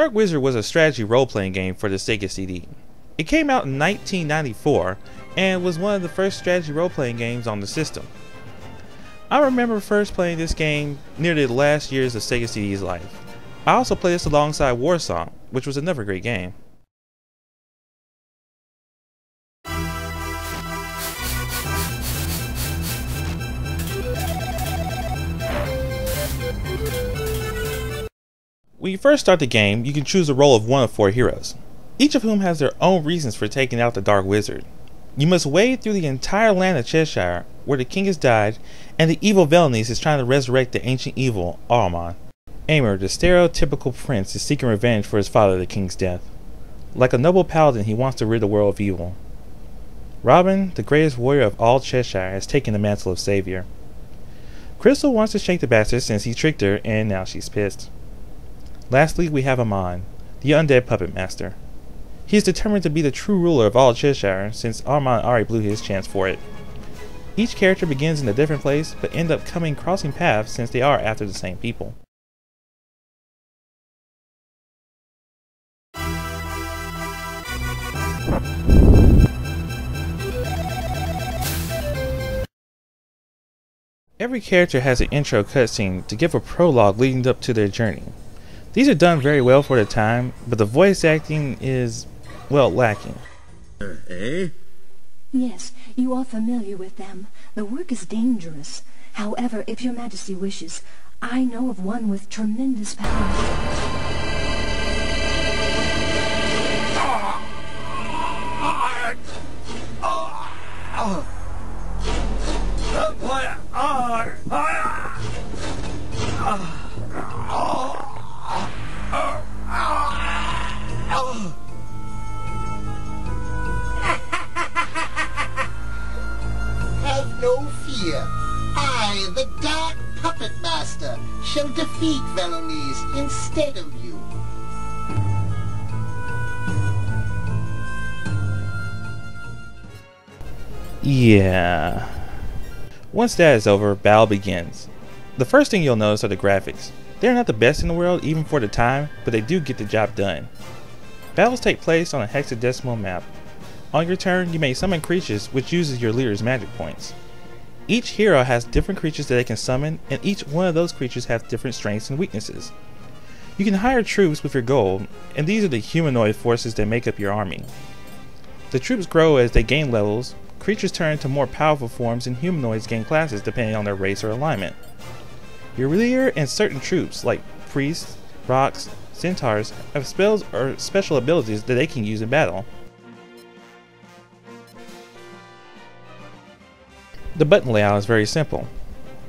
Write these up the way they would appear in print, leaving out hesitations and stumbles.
DarkWizard was a strategy role-playing game for the Sega CD. It came out in 1994 and was one of the first strategy role-playing games on the system. I remember first playing this game near the last years of Sega CD's life. I also played this alongside Warsong, which was another great game. When you first start the game, you can choose a role of one of 4 heroes, each of whom has their own reasons for taking out the Darkwizard. You must wade through the entire land of Cheshire, where the king has died, and the evil Villainies is trying to resurrect the ancient evil, ARABIAN. Aimer, the stereotypical prince, is seeking revenge for his father, the king's death. Like a noble paladin, he wants to rid the world of evil. Robin, the greatest warrior of all Cheshire, has taken the mantle of savior. Crystal wants to shake the bastard since he tricked her, and now she's pissed. Lastly, we have Amon, the undead puppet master. He is determined to be the true ruler of all Cheshire, since Armand already blew his chance for it. Each character begins in a different place, but end up crossing paths since they are after the same people. Every character has an intro cutscene to give a prologue leading up to their journey. These are done very well for the time, but the voice acting is, well, lacking. Eh? Yes, you are familiar with them. The work is dangerous. However, if your majesty wishes, I know of one with tremendous power. Have no fear. I, the Dark Puppet Master, shall defeat Villainies instead of you. Yeah. Once that is over, battle begins. The first thing you'll notice are the graphics. They're not the best in the world even for the time, but they do get the job done. Battles take place on a hexadecimal map. On your turn, you may summon creatures, which uses your leader's magic points. Each hero has different creatures that they can summon, and each one of those creatures has different strengths and weaknesses. You can hire troops with your gold, and these are the humanoid forces that make up your army. The troops grow as they gain levels. Creatures turn into more powerful forms, and humanoids gain classes depending on their race or alignment. Your leader and certain troops, like priests, rocks, centaurs, have spells or special abilities that they can use in battle. The button layout is very simple.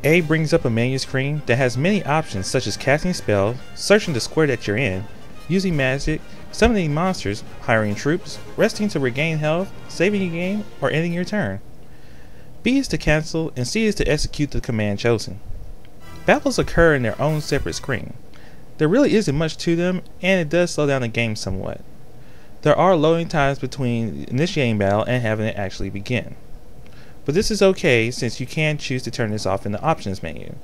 A brings up a menu screen that has many options such as casting spells, searching the square that you're in, using magic, summoning monsters, hiring troops, resting to regain health, saving a game, or ending your turn. B is to cancel, and C is to execute the command chosen. Battles occur in their own separate screen. There really isn't much to them, and it does slow down the game somewhat. There are loading times between initiating battle and having it actually begin. But this is okay since you can choose to turn this off in the options menu.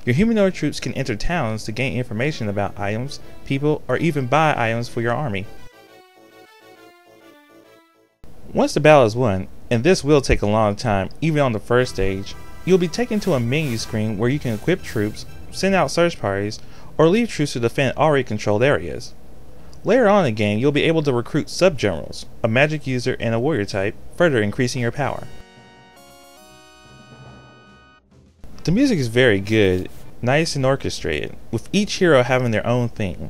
Your humanoid troops can enter towns to gain information about items, people, or even buy items for your army. Once the battle is won, and this will take a long time even on the first stage, you'll be taken to a menu screen where you can equip troops, send out search parties, or leave troops to defend already controlled areas. Later on in the game, you'll be able to recruit sub-generals, a magic user and a warrior type, further increasing your power. The music is very good, nice and orchestrated, with each hero having their own theme,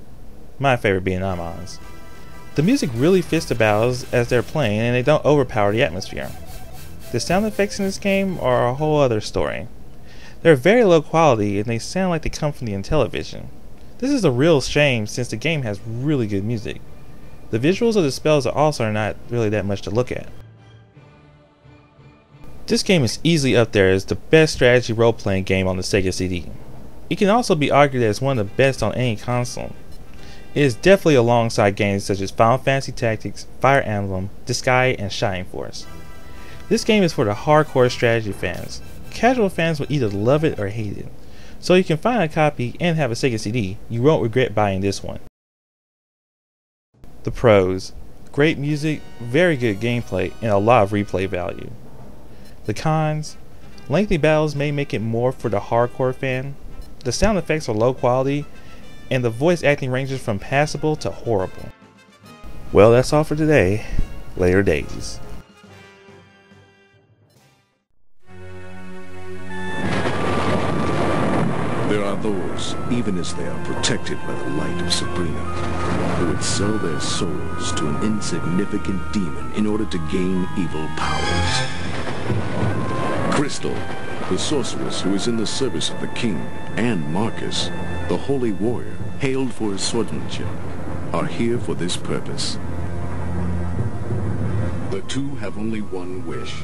my favorite being Amon's. The music really fits the battles as they're playing, and they don't overpower the atmosphere. The sound effects in this game are a whole other story. They're very low quality and they sound like they come from the Intellivision. This is a real shame since the game has really good music. The visuals of the spells are also not really that much to look at. This game is easily up there as the best strategy role-playing game on the Sega CD. It can also be argued as one of the best on any console. It is definitely alongside games such as Final Fantasy Tactics, Fire Emblem, Disgaea, and Shining Force. This game is for the hardcore strategy fans. Casual fans will either love it or hate it. So you can find a copy and have a Sega CD, you won't regret buying this one. The pros: great music, very good gameplay, and a lot of replay value. The cons: lengthy battles may make it more for the hardcore fan, the sound effects are low quality, and the voice acting ranges from passable to horrible. Well, that's all for today. Later days. There are those, even as they are protected by the light of Sabrina, who would sell their souls to an insignificant demon in order to gain evil powers. Crystal, the sorceress who is in the service of the king, and Marcus, the holy warrior hailed for his swordsmanship, are here for this purpose. The two have only one wish.